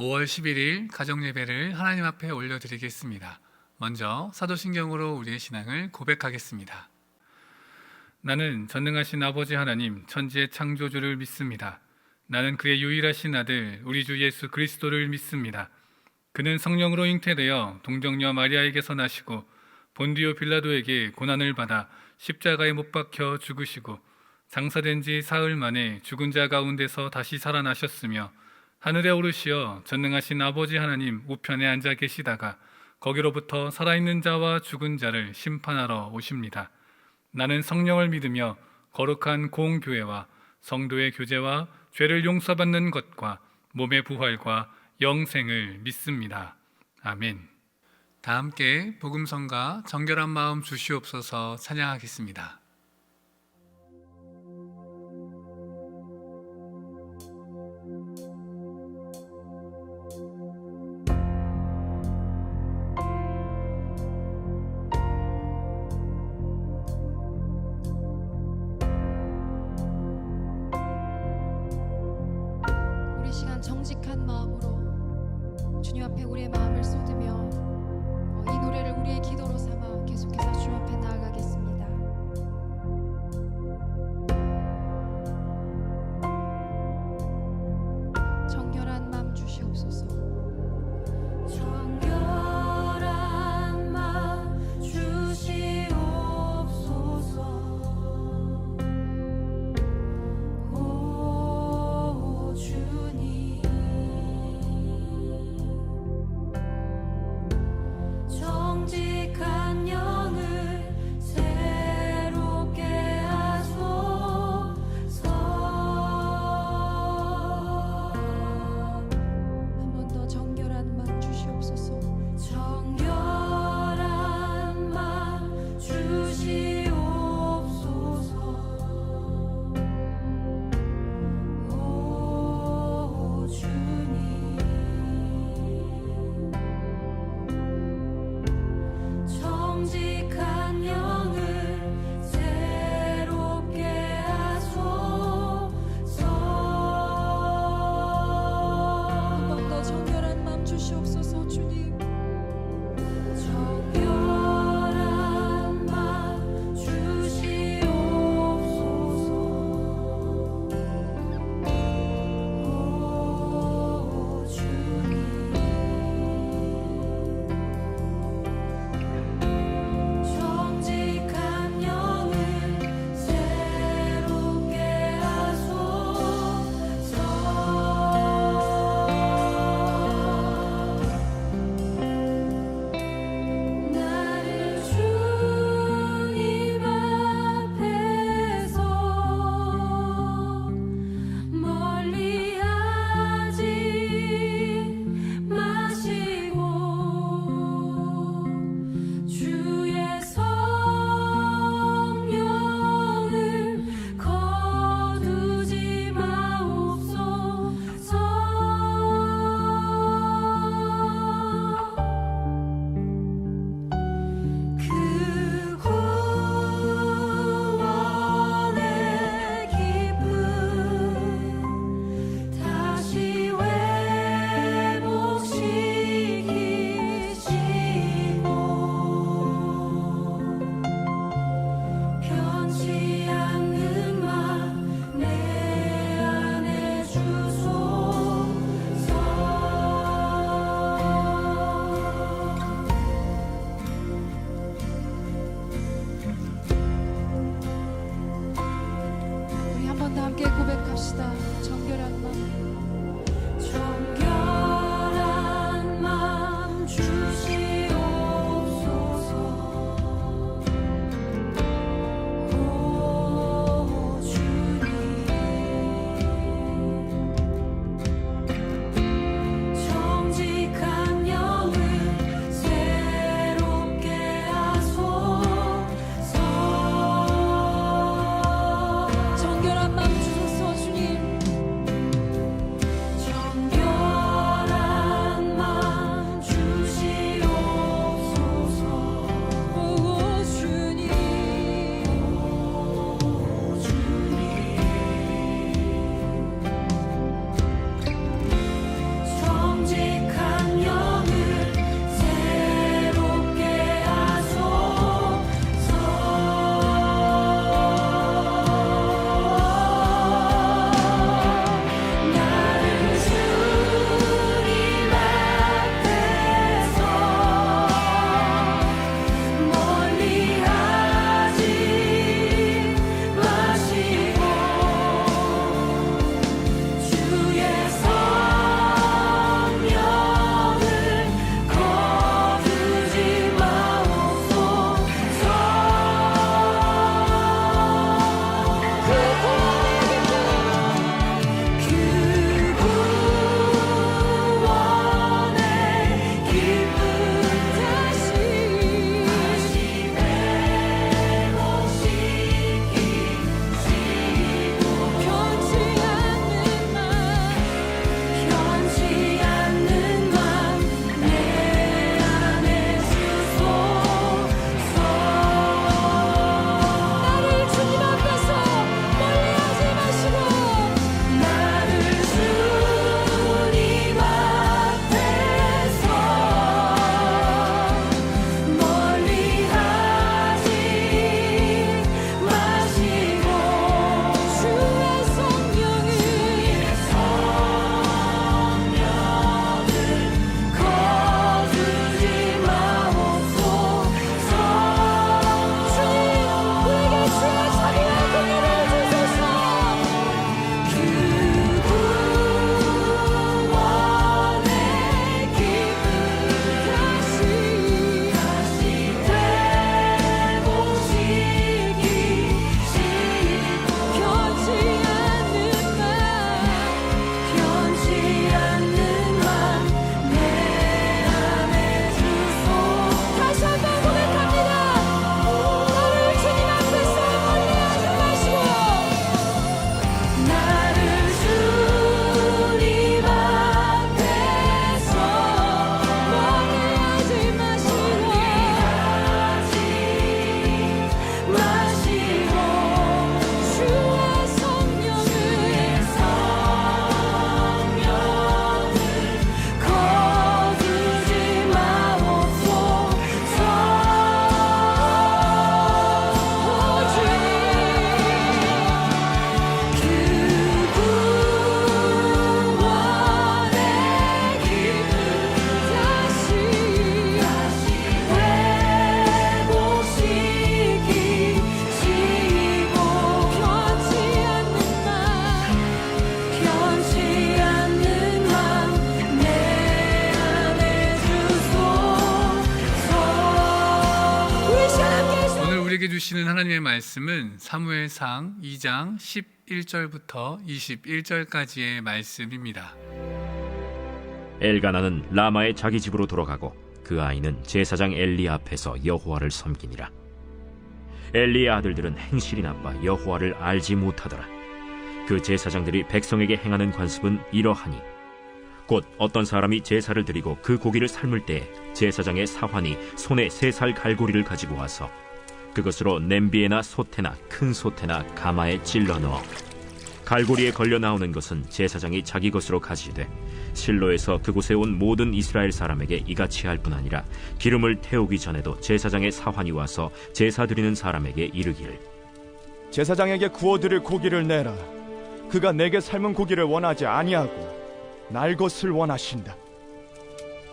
5월 11일 가정예배를 하나님 앞에 올려드리겠습니다. 먼저 사도신경으로 우리의 신앙을 고백하겠습니다. 나는 전능하신 아버지 하나님 천지의 창조주를 믿습니다. 나는 그의 유일하신 아들 우리 주 예수 그리스도를 믿습니다. 그는 성령으로 잉태되어 동정녀 마리아에게서 나시고 본디오 빌라도에게 고난을 받아 십자가에 못 박혀 죽으시고 장사된 지 사흘 만에 죽은 자 가운데서 다시 살아나셨으며 하늘에 오르시어 전능하신 아버지 하나님 우편에 앉아 계시다가 거기로부터 살아있는 자와 죽은 자를 심판하러 오십니다. 나는 성령을 믿으며 거룩한 공교회와 성도의 교제와 죄를 용서받는 것과 몸의 부활과 영생을 믿습니다. 아멘. 다 함께 복음성가 정결한 마음 주시옵소서 찬양하겠습니다. 정직한 마음으로 주님 앞에 우리의 마음을 쏟으며 이 노래를 우리의 기도로 삼아 계속해서 주님 앞에 나아가겠습니다. 정결한 마음 주시옵소서. 정결한 마음 주시옵소서. 오 주님, 정직한 영을 새롭게 하소서. 한 번 더 정결한 마음 주시옵소서. 정결한 마음 주시옵소서. 오 주님, 정직한 영을 새롭게 하소서. 한 번 더 정결한 마음 주시옵소서. 주님, 정결한 마음 주시옵소서. 오 주님, 정직한 영을 새롭게 하소서. 나를 주님 앞에서 멀리하지 마시고 주의 성령을 거두지 마옵소서. 그 구원의 기쁨 다시 회복시키시고 변치 않는 맘 내 안에 주소서. 우리 한 번 더 함께 고백합시다. 정결한 마음. 정결한 마음 주시옵소서. 오 주님, 정직한 영을 새롭게 하소서. 정결한 마음 주소서. 주님, 주시는 하나님의 말씀은 사무엘상 2장 11절부터 21절까지의 말씀입니다. 엘가나는 라마의 자기 집으로 돌아가고 그 아이는 제사장 엘리 앞에서 여호와를 섬기니라. 엘리의 아들들은 행실이 나빠 여호와를 알지 못하더라. 그 제사장들이 백성에게 행하는 관습은 이러하니 곧 어떤 사람이 제사를 드리고 그 고기를 삶을 때 제사장의 사환이 손에 3살 갈고리를 가지고 와서 그것으로 냄비에나 솥에나 큰 솥에나 가마에 찔러 넣어 갈고리에 걸려 나오는 것은 제사장이 자기 것으로 가지되 실로에서 그곳에 온 모든 이스라엘 사람에게 이같이 할 뿐 아니라 기름을 태우기 전에도 제사장의 사환이 와서 제사 드리는 사람에게 이르기를 제사장에게 구워드릴 고기를 내라. 그가 내게 삶은 고기를 원하지 아니하고 날 것을 원하신다.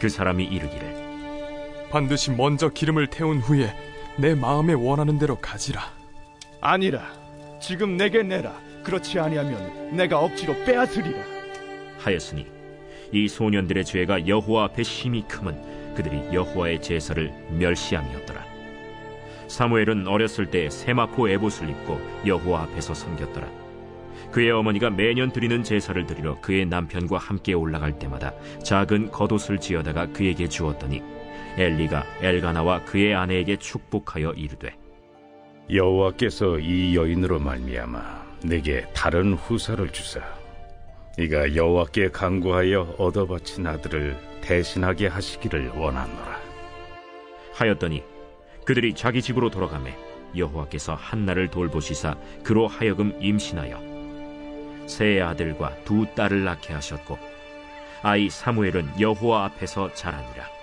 그 사람이 이르기를 반드시 먼저 기름을 태운 후에 내 마음에 원하는 대로 가지라. 아니라 지금 내게 내라. 그렇지 아니하면 내가 억지로 빼앗으리라. 하였으니 이 소년들의 죄가 여호와 앞에 심히 크면 그들이 여호와의 제사를 멸시함이었더라. 사무엘은 어렸을 때 세마포 에봇을 입고 여호와 앞에서 섬겼더라. 그의 어머니가 매년 드리는 제사를 드리러 그의 남편과 함께 올라갈 때마다 작은 겉옷을 지어다가 그에게 주었더니 엘리가 엘가나와 그의 아내에게 축복하여 이르되 여호와께서 이 여인으로 말미암아 내게 다른 후사를 주사 이가 여호와께 간구하여 얻어바친 아들을 대신하게 하시기를 원하노라. 하였더니 그들이 자기 집으로 돌아가매 여호와께서 한나를 돌보시사 그로 하여금 임신하여 세 아들과 2 딸을 낳게 하셨고 아이 사무엘은 여호와 앞에서 자라니라.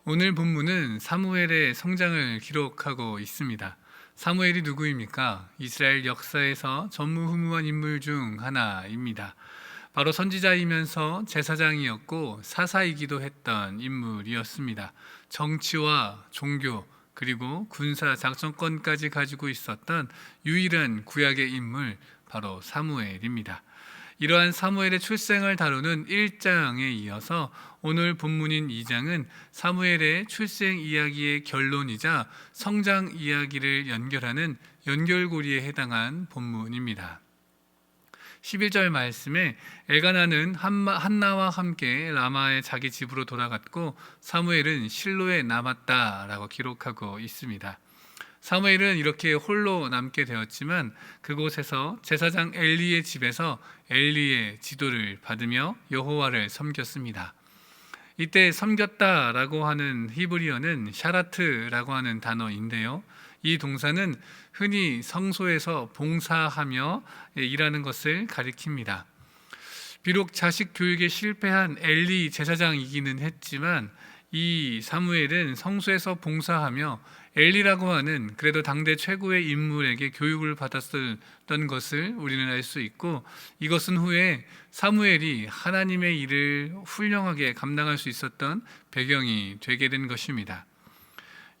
오늘 본문은 사무엘의 성장을 기록하고 있습니다. 사무엘이 누구입니까? 이스라엘 역사에서 전무후무한 인물 중 하나입니다. 바로 선지자이면서 제사장이었고 사사이기도 했던 인물이었습니다. 정치와 종교 그리고 군사 작전권까지 가지고 있었던 유일한 구약의 인물 바로 사무엘입니다. 이러한 사무엘의 출생을 다루는 1장에 이어서 오늘 본문인 2장은 사무엘의 출생 이야기의 결론이자 성장 이야기를 연결하는 연결고리에 해당한 본문입니다. 11절 말씀에 엘가나는 한나와 함께 라마의 자기 집으로 돌아갔고 사무엘은 실로에 남았다라고 기록하고 있습니다. 사무엘은 이렇게 홀로 남게 되었지만 그곳에서 제사장 엘리의 집에서 엘리의 지도를 받으며 여호와를 섬겼습니다. 이때 섬겼다라고 하는 히브리어는 샤라트라고 하는 단어인데요. 이 동사는 흔히 성소에서 봉사하며 일하는 것을 가리킵니다. 비록 자식 교육에 실패한 엘리 제사장이기는 했지만 이 사무엘은 성소에서 봉사하며 엘리라고 하는 그래도 당대 최고의 인물에게 교육을 받았던 것을 우리는 알 수 있고 이것은 후에 사무엘이 하나님의 일을 훌륭하게 감당할 수 있었던 배경이 되게 된 것입니다.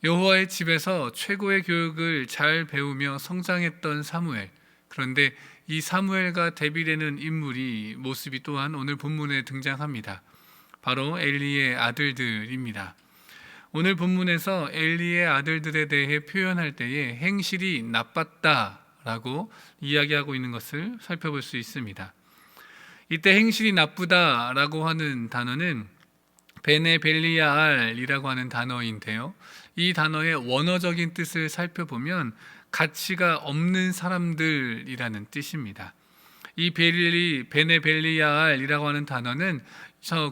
여호와의 집에서 최고의 교육을 잘 배우며 성장했던 사무엘. 그런데 이 사무엘과 대비되는 인물이 모습이 또한 오늘 본문에 등장합니다. 바로 엘리의 아들들입니다. 오늘 본문에서 엘리의 아들들에 대해 표현할 때에 행실이 나빴다라고 이야기하고 있는 것을 살펴볼 수 있습니다. 이때 행실이 나쁘다라고 하는 단어는 베네벨리아알이라고 하는 단어인데요. 이 단어의 원어적인 뜻을 살펴보면 가치가 없는 사람들이라는 뜻입니다. 이 베네벨리아알이라고 하는 단어는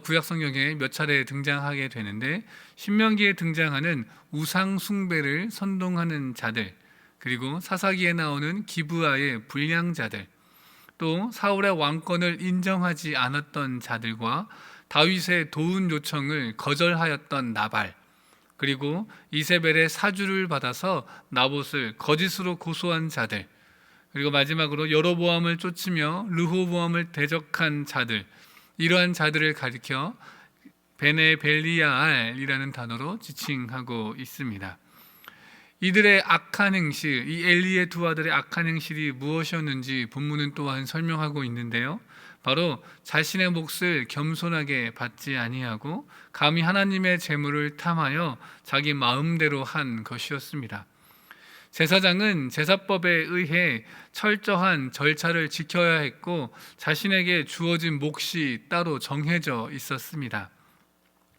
구약 성경에 몇 차례 등장하게 되는데 신명기에 등장하는 우상 숭배를 선동하는 자들, 그리고 사사기에 나오는 기브아의 불량자들, 또 사울의 왕권을 인정하지 않았던 자들과 다윗의 도운 요청을 거절하였던 나발, 그리고 이세벨의 사주를 받아서 나봇을 거짓으로 고소한 자들, 그리고 마지막으로 여로보암을 쫓으며 르호보암을 대적한 자들, 이러한 자들을 가리켜 베네벨리아알이라는 단어로 지칭하고 있습니다. 이들의 악한 행실, 이 엘리의 2 아들의 악한 행실이 무엇이었는지 본문은 또한 설명하고 있는데요. 바로 자신의 몫을 겸손하게 받지 아니하고 감히 하나님의 재물을 탐하여 자기 마음대로 한 것이었습니다. 제사장은 제사법에 의해 철저한 절차를 지켜야 했고 자신에게 주어진 몫이 따로 정해져 있었습니다.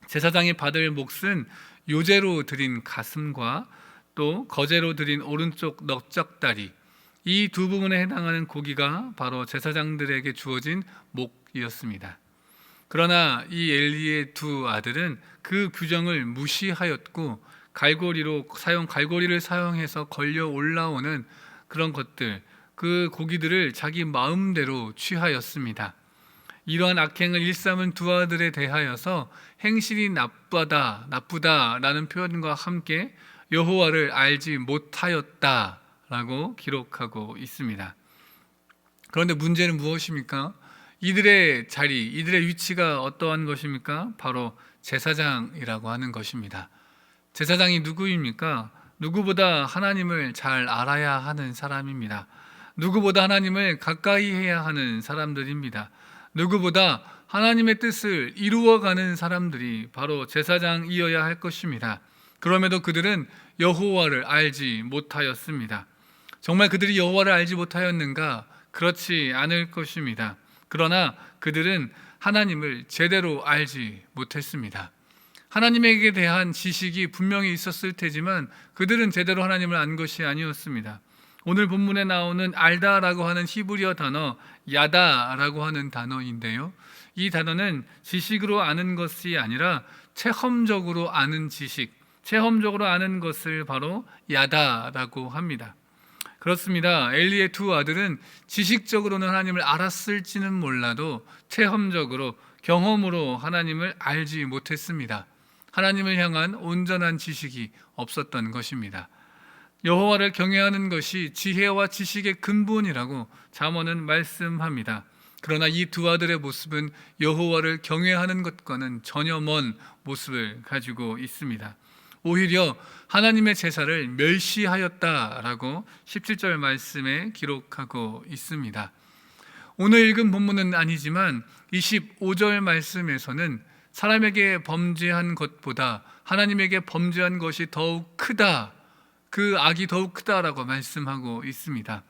제사장이 받을 몫은 요제로 드린 가슴과 또 거제로 드린 오른쪽 넓적다리, 이 두 부분에 해당하는 고기가 바로 제사장들에게 주어진 몫이었습니다. 그러나 이 엘리의 두 아들은 그 규정을 무시하였고 갈고리를 사용해서 걸려 올라오는 그런 것들, 그 고기들을 자기 마음대로 취하였습니다. 이러한 악행을 일삼은 두 아들에 대하여서 행실이 나쁘다라는 표현과 함께 여호와를 알지 못하였다라고 기록하고 있습니다. 그런데 문제는 무엇입니까? 이들의 자리, 이들의 위치가 어떠한 것입니까? 바로 제사장이라고 하는 것입니다. 제사장이 누구입니까? 누구보다 하나님을 잘 알아야 하는 사람입니다. 누구보다 하나님을 가까이 해야 하는 사람들입니다. 누구보다 하나님의 뜻을 이루어가는 사람들이 바로 제사장이어야 할 것입니다. 그럼에도 그들은 여호와를 알지 못하였습니다. 정말 그들이 여호와를 알지 못하였는가? 그렇지 않을 것입니다. 그러나 그들은 하나님을 제대로 알지 못했습니다. 하나님에게 대한 지식이 분명히 있었을 테지만 그들은 제대로 하나님을 안 것이 아니었습니다. 오늘 본문에 나오는 알다라고 하는 히브리어 단어 야다라고 하는 단어인데요, 이 단어는 지식으로 아는 것이 아니라 체험적으로 아는 지식, 체험적으로 아는 것을 바로 야다라고 합니다. 그렇습니다. 엘리의 두 아들은 지식적으로는 하나님을 알았을지는 몰라도 체험적으로, 경험으로 하나님을 알지 못했습니다. 하나님을 향한 온전한 지식이 없었던 것입니다. 여호와를 경외하는 것이 지혜와 지식의 근본이라고 잠언은 말씀합니다. 그러나 이 두 아들의 모습은 여호와를 경외하는 것과는 전혀 먼 모습을 가지고 있습니다. 오히려 하나님의 제사를 멸시하였다라고 17절 말씀에 기록하고 있습니다. 오늘 읽은 본문은 아니지만 25절 말씀에서는 사람에게 범죄한 것보다 하나님에게 범죄한 것이 더욱 크다, 그 악이 더욱 크다라고 말씀하고 있습니다.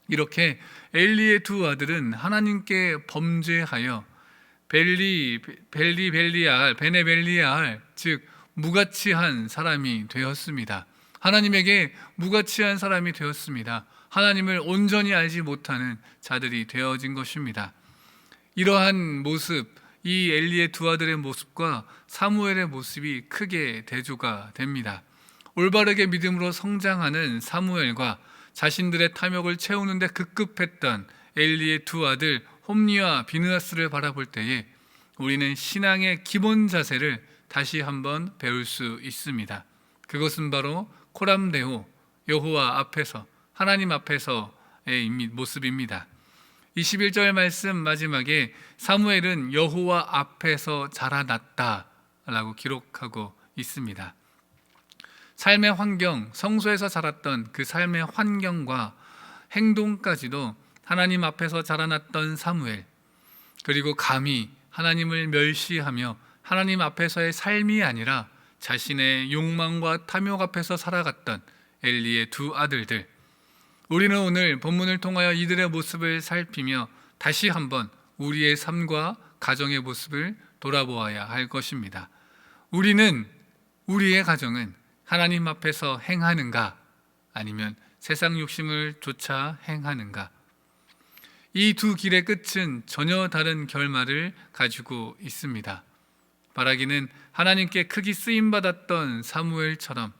이렇게 엘리의 두 아들은 하나님께 범죄하여 베네벨리알, 즉 무가치한 사람이 되었습니다. 하나님에게 무가치한 사람이 되었습니다. 하나님을 온전히 알지 못하는 자들이 되어진 것입니다. 이러한 모습, 이 엘리의 두 아들의 모습과 사무엘의 모습이 크게 대조가 됩니다. 올바르게 믿음으로 성장하는 사무엘과 자신들의 탐욕을 채우는데 급급했던 엘리의 두 아들 홈니와 비느하스를 바라볼 때에 우리는 신앙의 기본 자세를 다시 한번 배울 수 있습니다. 그것은 바로 코람데오, 여호와 앞에서, 하나님 앞에서의 모습입니다. 21절 말씀 마지막에 사무엘은 여호와 앞에서 자라났다라고 기록하고 있습니다. 삶의 환경, 성소에서 자랐던 그 삶의 환경과 행동까지도 하나님 앞에서 자라났던 사무엘, 그리고 감히 하나님을 멸시하며 하나님 앞에서의 삶이 아니라 자신의 욕망과 탐욕 앞에서 살아갔던 엘리의 두 아들들, 우리는 오늘 본문을 통하여 이들의 모습을 살피며 다시 한번 우리의 삶과 가정의 모습을 돌아보아야 할 것입니다. 우리의 가정은 하나님 앞에서 행하는가, 아니면 세상 욕심을 쫓아 행하는가? 이 두 길의 끝은 전혀 다른 결말을 가지고 있습니다. 바라기는 하나님께 크게 쓰임받았던 사무엘처럼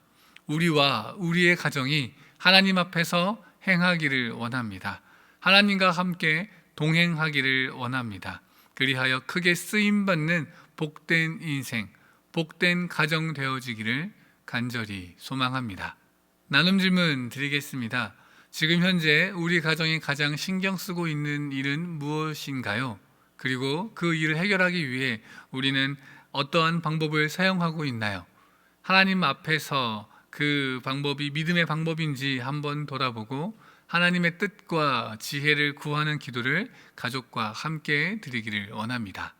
우리와 우리의 가정이 하나님 앞에서 행하기를 원합니다. 하나님과 함께 동행하기를 원합니다. 그리하여 크게 쓰임받는 복된 인생, 복된 가정 되어지기를 간절히 소망합니다. 나눔 질문 드리겠습니다. 지금 현재 우리 가정이 가장 신경 쓰고 있는 일은 무엇인가요? 그리고 그 일을 해결하기 위해 우리는 어떠한 방법을 사용하고 있나요? 하나님 앞에서 그 방법이 믿음의 방법인지 한번 돌아보고 하나님의 뜻과 지혜를 구하는 기도를 가족과 함께 드리기를 원합니다.